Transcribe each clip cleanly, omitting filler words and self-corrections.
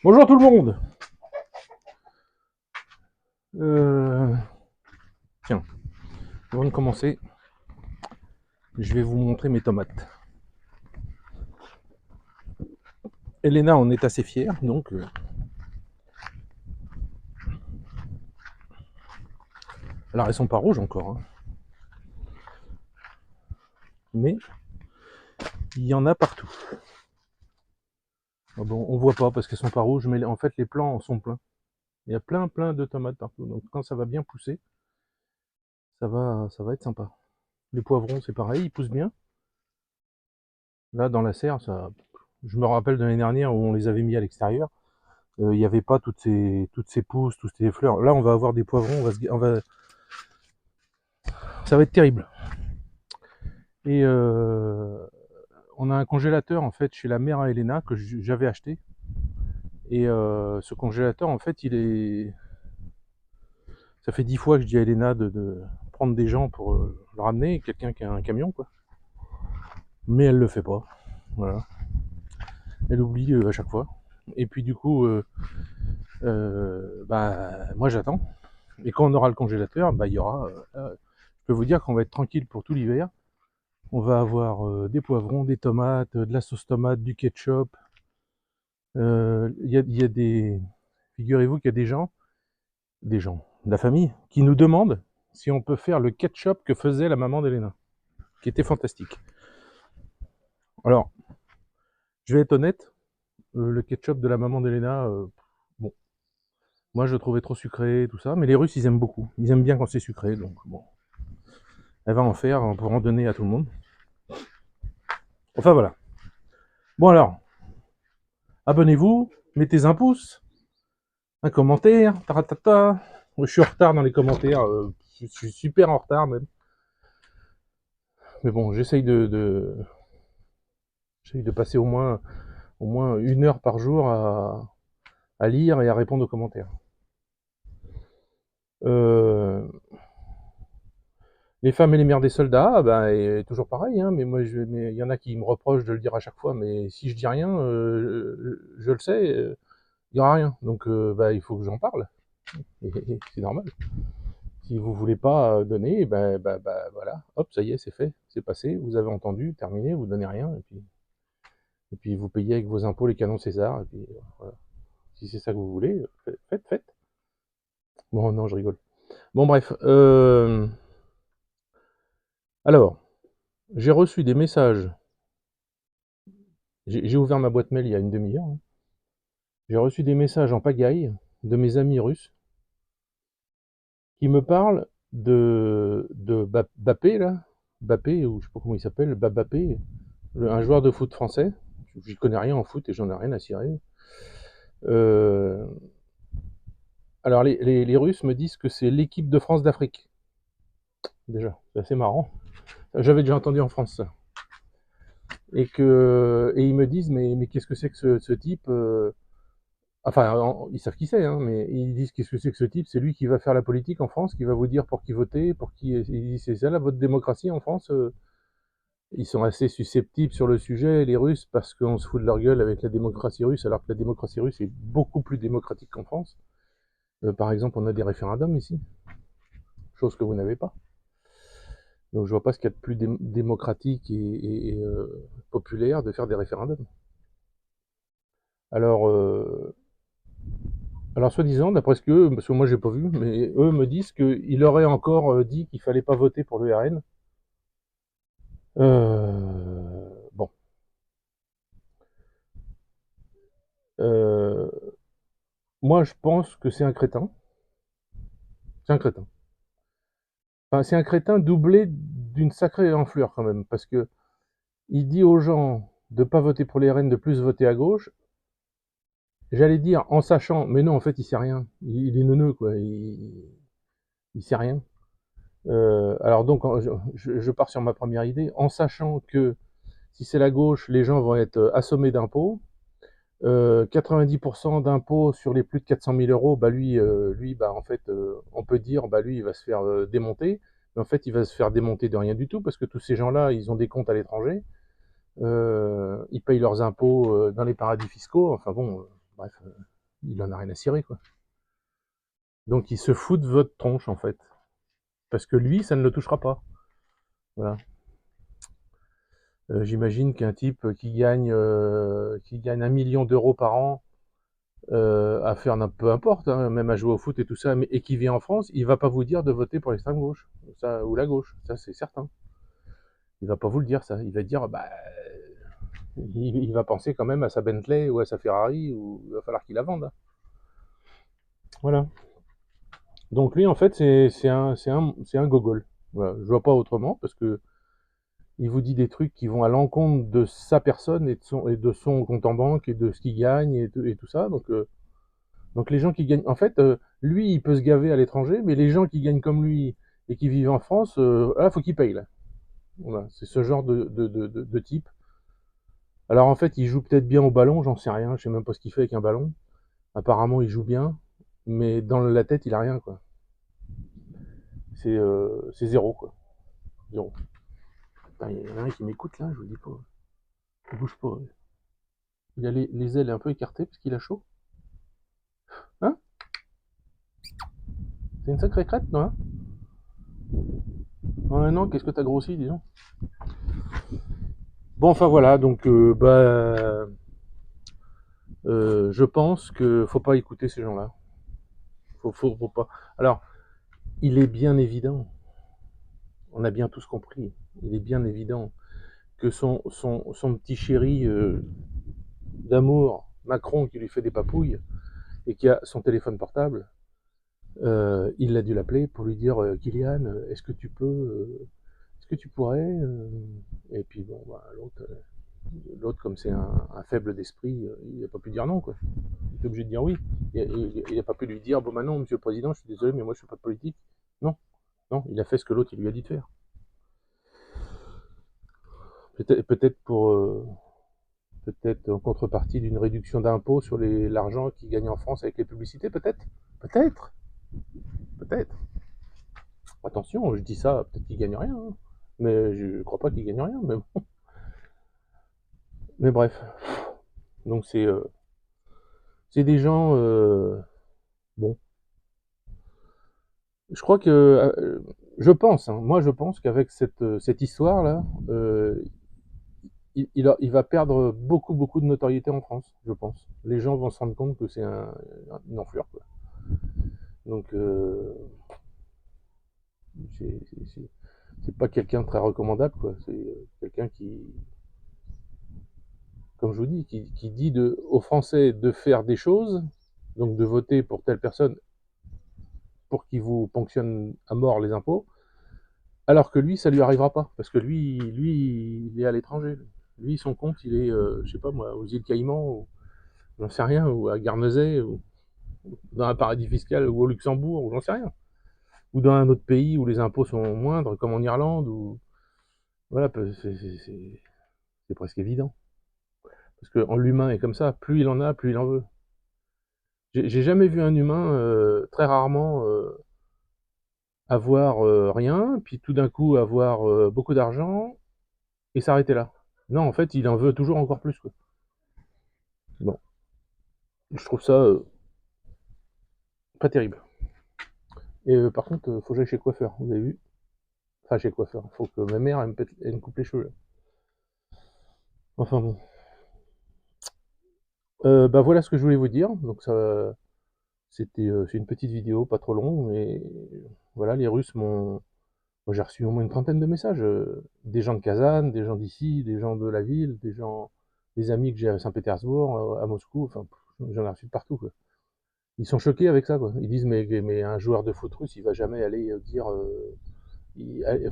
Bonjour tout le monde. Euh, Tiens, avant de commencer, je vais vous montrer mes tomates. Elena en est assez fière, donc... alors elles sont pas rouges encore, hein, mais il y en a partout. Ah bon, on voit pas parce qu'elles sont pas rouges, mais en fait les plants en sont pleins. Il y a plein de tomates partout, donc quand ça va bien pousser, ça va être sympa. Les poivrons c'est pareil, ils poussent bien. Là dans la serre, ça... je me rappelle de l'année dernière où on les avait mis à l'extérieur. Il n'y avait pas toutes ces pousses, toutes ces fleurs. Là on va avoir des poivrons, ça va être terrible. Et on a un congélateur en fait chez la mère à Elena que j'avais acheté. Et ce congélateur en fait ça fait 10 fois que je dis à Elena de prendre des gens pour le ramener, quelqu'un qui a un camion quoi. Mais elle le fait pas. Voilà. Elle oublie à chaque fois. Et puis du coup, moi j'attends. Et quand on aura le congélateur, il y aura. Je peux vous dire qu'on va être tranquille pour tout l'hiver. On va avoir des poivrons, des tomates, de la sauce tomate, du ketchup. Il y a des... Figurez-vous qu'il y a de la famille, qui nous demandent si on peut faire le ketchup que faisait la maman d'Elena, qui était fantastique. Alors, je vais être honnête, le ketchup de la maman d'Elena, bon, moi je le trouvais trop sucré, tout ça, mais les Russes ils aiment beaucoup. Ils aiment bien quand c'est sucré, donc bon. Elle va en faire pour en donner à tout le monde. Enfin voilà. Bon alors, abonnez-vous, mettez un pouce, un commentaire, taratata. Je suis en retard dans les commentaires, je suis super en retard même. Mais bon, j'essaye de passer au moins 1 heure par jour à lire et à répondre aux commentaires. Euh, les femmes et les mères des soldats, toujours pareil, hein, mais mais il y en a qui me reprochent de le dire à chaque fois, mais si je dis rien, je le sais, il n'y aura rien. Donc il faut que j'en parle. Et c'est normal. Si vous voulez pas donner, voilà, hop, ça y est, c'est fait, c'est passé, vous avez entendu, terminé, vous donnez rien, et puis vous payez avec vos impôts les canons César, et puis voilà. Si c'est ça que vous voulez, faites. Bon, non, je rigole. Bon, bref. Alors, j'ai reçu des messages. J'ai ouvert ma boîte mail il y a une demi-heure, hein. J'ai reçu des messages en pagaille de mes amis russes qui me parlent de Bappé, là. Bappé, ou je sais pas comment il s'appelle, Bappé, un joueur de foot français. Je connais rien en foot et j'en ai rien à cirer. Euh, alors, les Russes me disent que c'est l'équipe de France d'Afrique. Déjà, c'est assez marrant. J'avais déjà entendu en France ça. Et ils me disent, mais qu'est-ce que c'est que ce type Enfin, ils savent qui c'est, hein, mais ils disent qu'est-ce que c'est que ce type. C'est lui qui va faire la politique en France, qui va vous dire pour qui voter, pour qui. Ils disent, c'est ça là votre démocratie en France. Ils sont assez susceptibles sur le sujet, les Russes, parce qu'on se fout de leur gueule avec la démocratie russe, alors que la démocratie russe est beaucoup plus démocratique qu'en France. Par exemple, on a des référendums ici, chose que vous n'avez pas. Donc je vois pas ce qu'il y a de plus démocratique et populaire de faire des référendums. Alors, soi-disant, d'après ce que, parce que moi j'ai pas vu, mais eux me disent qu'il aurait encore dit qu'il fallait pas voter pour le RN. Bon. Euh, Moi je pense que c'est un crétin. C'est un crétin. Enfin, c'est un crétin doublé d'une sacrée enflure quand même, parce que il dit aux gens de pas voter pour les RN, de plus voter à gauche. J'allais dire en sachant, mais non, en fait il sait rien. Il est neuneux quoi. Il sait rien. Alors donc, je pars sur ma première idée, en sachant que si c'est la gauche, les gens vont être assommés d'impôts. 90% d'impôts sur les plus de 400 000 euros, en fait, on peut dire, lui, il va se faire démonter. Mais en fait, il va se faire démonter de rien du tout, parce que tous ces gens-là, ils ont des comptes à l'étranger. Ils payent leurs impôts dans les paradis fiscaux. Enfin bon, bref. il en a rien à cirer, quoi. Donc il se fout de votre tronche, en fait. Parce que lui, ça ne le touchera pas. Voilà. J'imagine qu'un type qui gagne 1 million d'euros par an, à faire peu importe, hein, même à jouer au foot et tout ça, et qui vit en France, il va pas vous dire de voter pour l'extrême gauche, ça, ou la gauche, ça c'est certain. Il va pas vous le dire, ça. Il va dire, bah, il va penser quand même à sa Bentley ou à sa Ferrari, ou il va falloir qu'il la vende. Voilà. Donc lui, en fait, c'est un gogol. Voilà. Je vois pas autrement, parce que il vous dit des trucs qui vont à l'encontre de sa personne et de son compte en banque et de ce qu'il gagne et tout ça. Donc les gens qui gagnent, en fait, lui, il peut se gaver à l'étranger, mais les gens qui gagnent comme lui et qui vivent en France, là, faut qu'ils payent. Là. Voilà, c'est ce genre de type. Alors en fait, il joue peut-être bien au ballon, j'en sais rien, je sais même pas ce qu'il fait avec un ballon. Apparemment, il joue bien, mais dans la tête, il a rien, quoi. C'est zéro, quoi. Zéro. Putain, il y en a un qui m'écoute là, je vous dis pas. Il bouge pas. Il a les ailes un peu écartées parce qu'il a chaud. Hein? C'est une sacrée crête, non? Hein? En un an, qu'est-ce que t'as grossi, disons? Bon, enfin voilà, donc je pense que faut pas écouter ces gens-là. Faut pas. Alors, il est bien évident, on a bien tous compris, il est bien évident que son petit chéri d'amour, Macron, qui lui fait des papouilles, et qui a son téléphone portable, il a dû l'appeler pour lui dire Kylian, est-ce que tu peux, est-ce que tu pourrais et puis bon, bah, l'autre, comme c'est un faible d'esprit, il n'a pas pu dire non, quoi. Il est obligé de dire oui. Il n'a pas pu lui dire bon, maintenant, monsieur le président, je suis désolé, mais moi, je ne fais pas de politique. Non, non, il a fait ce que l'autre il lui a dit de faire. Peut-être peut-être en contrepartie d'une réduction d'impôts sur l'argent qu'il gagne en France avec les publicités, peut-être. Peut-être. Peut-être. Attention, je dis ça, peut-être qu'il gagne rien, hein. Mais je crois pas qu'il gagne rien, mais bon. Mais bref. Donc c'est des gens bon. Je crois que je pense, hein, moi je pense qu'avec cette histoire là, il va perdre beaucoup de notoriété en France, je pense. Les gens vont se rendre compte que c'est une enflure, quoi. Donc c'est pas quelqu'un de très recommandable, quoi. C'est quelqu'un qui, comme je vous dis, qui dit aux Français de faire des choses, donc de voter pour telle personne pour qu'il vous ponctionne à mort les impôts, alors que lui, ça lui arrivera pas, parce que lui il est à l'étranger. Lui, son compte, il est, je sais pas moi, aux îles Caïmans, ou j'en sais rien, ou à Guernesey, ou dans un paradis fiscal, ou au Luxembourg, ou j'en sais rien. Ou dans un autre pays où les impôts sont moindres, comme en Irlande, ou voilà, c'est presque évident. Parce que l'humain est comme ça, plus il en a, plus il en veut. J'ai jamais vu un humain, très rarement, avoir rien, puis tout d'un coup avoir beaucoup d'argent, et s'arrêter là. Non, en fait, il en veut toujours encore plus, quoi. Bon, je trouve ça pas terrible. Et par contre, faut que j'aille chez le coiffeur, vous avez vu? Enfin, chez le coiffeur, faut que ma mère, elle me coupe les cheveux, là. Enfin bon. Bah voilà ce que je voulais vous dire. Donc c'est une petite vidéo, pas trop longue, mais voilà, les Russes m'ont... Moi, j'ai reçu au moins une trentaine de messages, des gens de Kazan, des gens d'ici, des gens de la ville, des amis que j'ai à Saint-Pétersbourg, à Moscou, enfin, j'en ai reçu de partout, quoi. Ils sont choqués avec ça, quoi. Ils disent, mais un joueur de foot russe, il va jamais aller dire,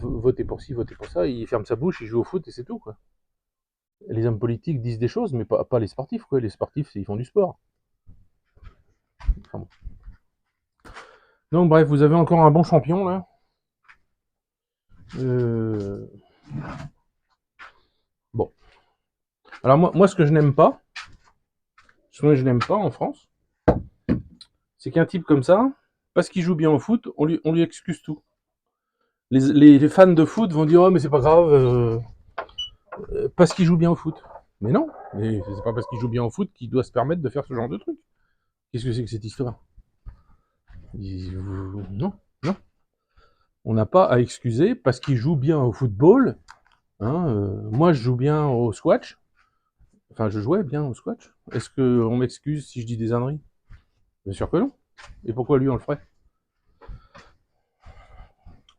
votez pour ci, votez pour ça, il ferme sa bouche, il joue au foot et c'est tout, quoi. Les hommes politiques disent des choses, mais pas les sportifs, quoi. Les sportifs, ils font du sport. Enfin, bon. Donc bref, vous avez encore un bon champion, là. Bon. Alors moi, ce que je n'aime pas, en France, c'est qu'un type comme ça, parce qu'il joue bien au foot, on lui excuse tout. Les fans de foot vont dire, oh mais c'est pas grave, parce qu'il joue bien au foot. Mais non, mais c'est pas parce qu'il joue bien au foot qu'il doit se permettre de faire ce genre de truc. Qu'est-ce que c'est que cette histoire? Non, non. On n'a pas à excuser parce qu'il joue bien au football. Hein, moi, je joue bien au squash. Enfin, je jouais bien au squash. Est-ce qu'on m'excuse si je dis des âneries? Bien sûr que non. Et pourquoi lui, on le ferait?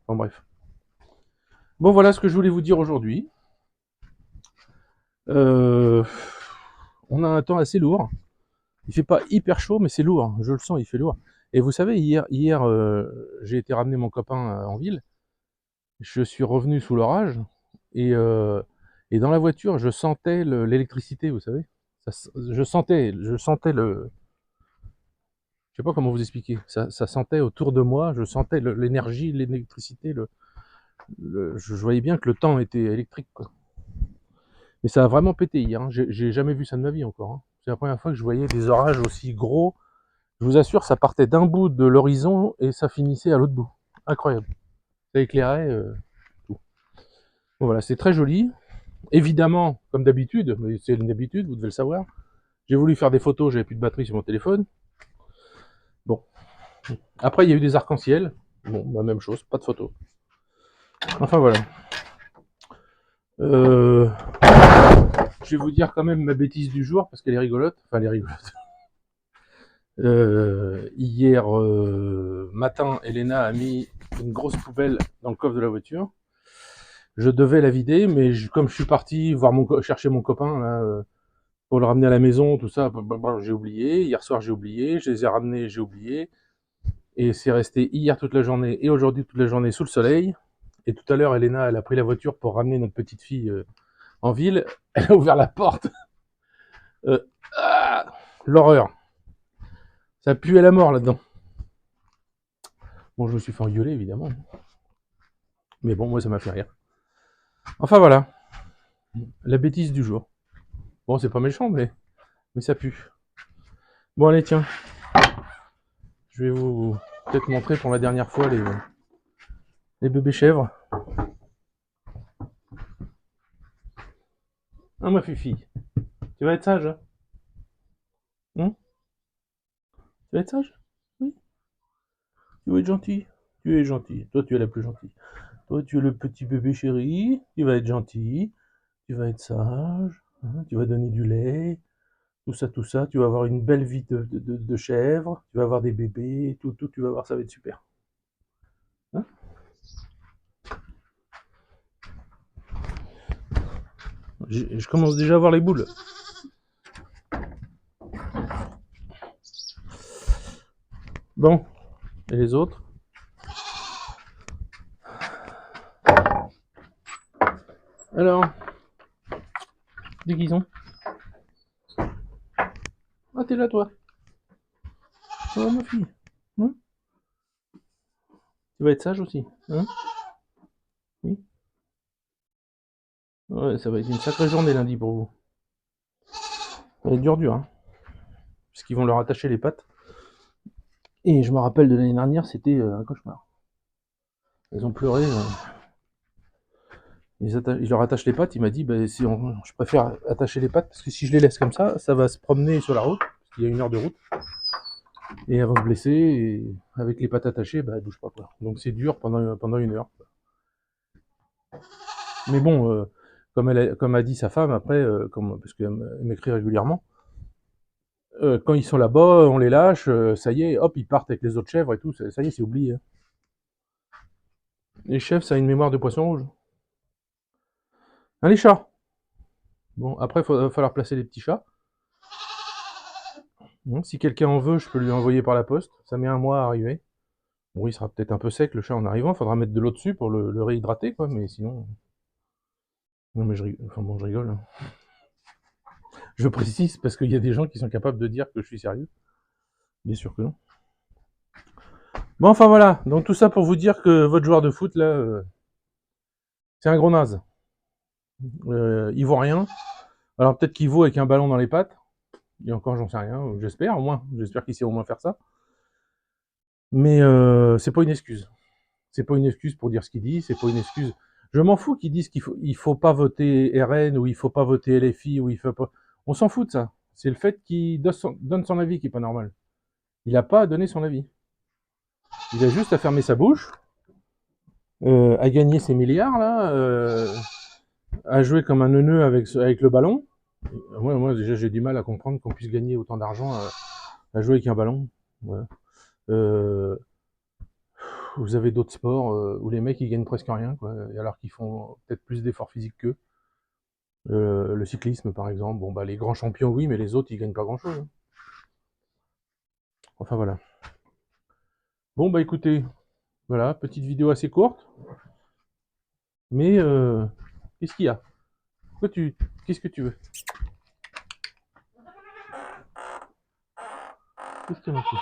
Enfin bref. Bon, voilà ce que je voulais vous dire aujourd'hui. On a un temps assez lourd. Il fait pas hyper chaud, mais c'est lourd. Je le sens, il fait lourd. Et vous savez, hier j'ai été ramener mon copain en ville. Je suis revenu sous l'orage. Et dans la voiture, je sentais l'électricité, vous savez. Je sentais le... Je sais pas comment vous expliquer. Ça sentait autour de moi, je sentais l'énergie, l'électricité. Je voyais bien que le temps était électrique, quoi. Mais ça a vraiment pété hier. Hein. J'ai jamais vu ça de ma vie encore. Hein. C'est la première fois que je voyais des orages aussi gros. Je vous assure, ça partait d'un bout de l'horizon et ça finissait à l'autre bout. Incroyable. Ça éclairait tout. Bon, voilà, c'est très joli. Évidemment, comme d'habitude, mais c'est une habitude, vous devez le savoir. J'ai voulu faire des photos, j'avais plus de batterie sur mon téléphone. Bon. Après, il y a eu des arcs-en-ciel. Bon, bah, même chose, pas de photos. Enfin voilà. Je vais vous dire quand même ma bêtise du jour parce qu'elle est rigolote. Enfin, elle est rigolote. Hier matin, Elena a mis une grosse poubelle dans le coffre de la voiture. Je devais la vider, mais comme je suis parti chercher mon copain là, pour le ramener à la maison, tout ça, j'ai oublié. Hier soir, j'ai oublié. Je les ai ramenés, j'ai oublié. Et c'est resté hier toute la journée et aujourd'hui toute la journée sous le soleil. Et tout à l'heure, Elena, elle a pris la voiture pour ramener notre petite fille en ville. Elle a ouvert la porte. L'horreur. Ça pue à la mort là-dedans. Bon, je me suis fait engueuler, évidemment. Mais bon, moi, ça m'a fait rire. Enfin, voilà. La bêtise du jour. Bon, c'est pas méchant, mais ça pue. Bon, allez, tiens. Je vais vous peut-être montrer pour la dernière fois les bébés chèvres. Ah, ma fifi. Tu vas être sage, hein? Tu vas être sage? Oui. Tu vas être gentil. Tu es gentil. Toi, tu es la plus gentille. Toi, tu es le petit bébé chéri. Tu vas être gentil. Tu vas être sage. Hein, tu vas donner du lait. Tout ça. Tu vas avoir une belle vie de chèvre. Tu vas avoir des bébés. Tout. Tu vas voir, ça va être super. Hein? Je commence déjà à voir les boules. Bon. Et les autres? Alors, déguisons. Ah, t'es là, toi. Oh, ma fille. Hein? Tu vas être sage aussi. Hein? Oui. Ouais, ça va être une sacrée journée lundi pour vous. Ça va être dur, hein. Parce qu'ils vont leur attacher les pattes. Et je me rappelle de l'année dernière, c'était un cauchemar. Ils ont pleuré. Ils leur attachent les pattes. Il m'a dit, bah, je préfère attacher les pattes parce que si je les laisse comme ça va se promener sur la route. Parce qu'il y a 1 heure de route. Et elles vont se blesser. Et avec les pattes attachées, bah, elles bougent pas, quoi. Donc c'est dur pendant 1 heure. Mais bon, comme a dit sa femme après, parce qu'elle m'écrit régulièrement, quand ils sont là-bas, on les lâche, ça y est, hop, ils partent avec les autres chèvres et tout, ça y est, c'est oublié. Hein. Les chèvres, ça a une mémoire de poisson rouge. Hein, les chats. Bon, après, il va falloir placer les petits chats. Bon, si quelqu'un en veut, je peux lui envoyer par la poste. Ça met 1 mois à arriver. Bon, il sera peut-être un peu sec, le chat, en arrivant. Il faudra mettre de l'eau dessus pour le réhydrater, quoi, mais sinon... Non, mais je rigole. Hein. Je précise, parce qu'il y a des gens qui sont capables de dire que je suis sérieux. Bien sûr que non. Bon, enfin voilà, donc tout ça pour vous dire que votre joueur de foot, là, c'est un gros naze. Il vaut rien. Alors peut-être qu'il vaut avec un ballon dans les pattes. Et encore, j'en sais rien, j'espère au moins. J'espère qu'il sait au moins faire ça. Mais c'est pas une excuse. C'est pas une excuse pour dire ce qu'il dit, c'est pas une excuse. Je m'en fous qu'ils disent qu'il faut pas voter RN, ou il faut pas voter LFI, ou il faut pas... On s'en fout de ça. C'est le fait qu'il donne son avis qui est pas normal. Il n'a pas à donner son avis. Il a juste à fermer sa bouche, à gagner ses milliards, là, à jouer comme un neuneu avec le ballon. Moi, déjà, j'ai du mal à comprendre qu'on puisse gagner autant d'argent à jouer avec un ballon. Voilà. Vous avez d'autres sports où les mecs ils gagnent presque rien, quoi, alors qu'ils font peut-être plus d'efforts physiques qu'eux. Le cyclisme, par exemple, bon bah les grands champions, oui, mais les autres ils gagnent pas grand-chose, hein. Enfin voilà. Bon bah écoutez, voilà, petite vidéo assez courte, mais qu'est-ce qu'il y a? Qu'est-ce que tu veux? Qu'est-ce qu'il y a maintenant?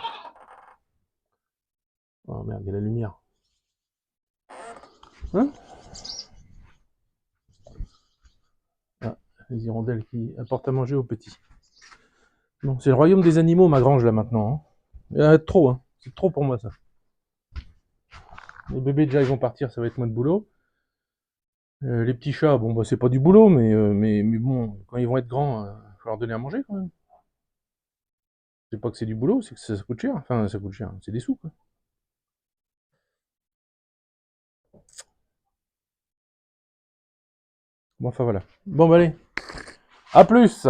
Oh merde, il y a la lumière. Hein? Ah, les hirondelles qui apportent à manger aux petits. Non, c'est le royaume des animaux, ma grange là maintenant, hein. Il y en a trop, hein. C'est trop pour moi ça. Les bébés déjà ils vont partir, ça va être moins de boulot. Les petits chats, bon bah c'est pas du boulot, mais bon, quand ils vont être grands, faut leur donner à manger quand même. C'est pas que c'est du boulot, c'est que ça coûte cher. Enfin, ça coûte cher, c'est des sous, quoi. Bon, enfin voilà. Bon bah allez, à plus!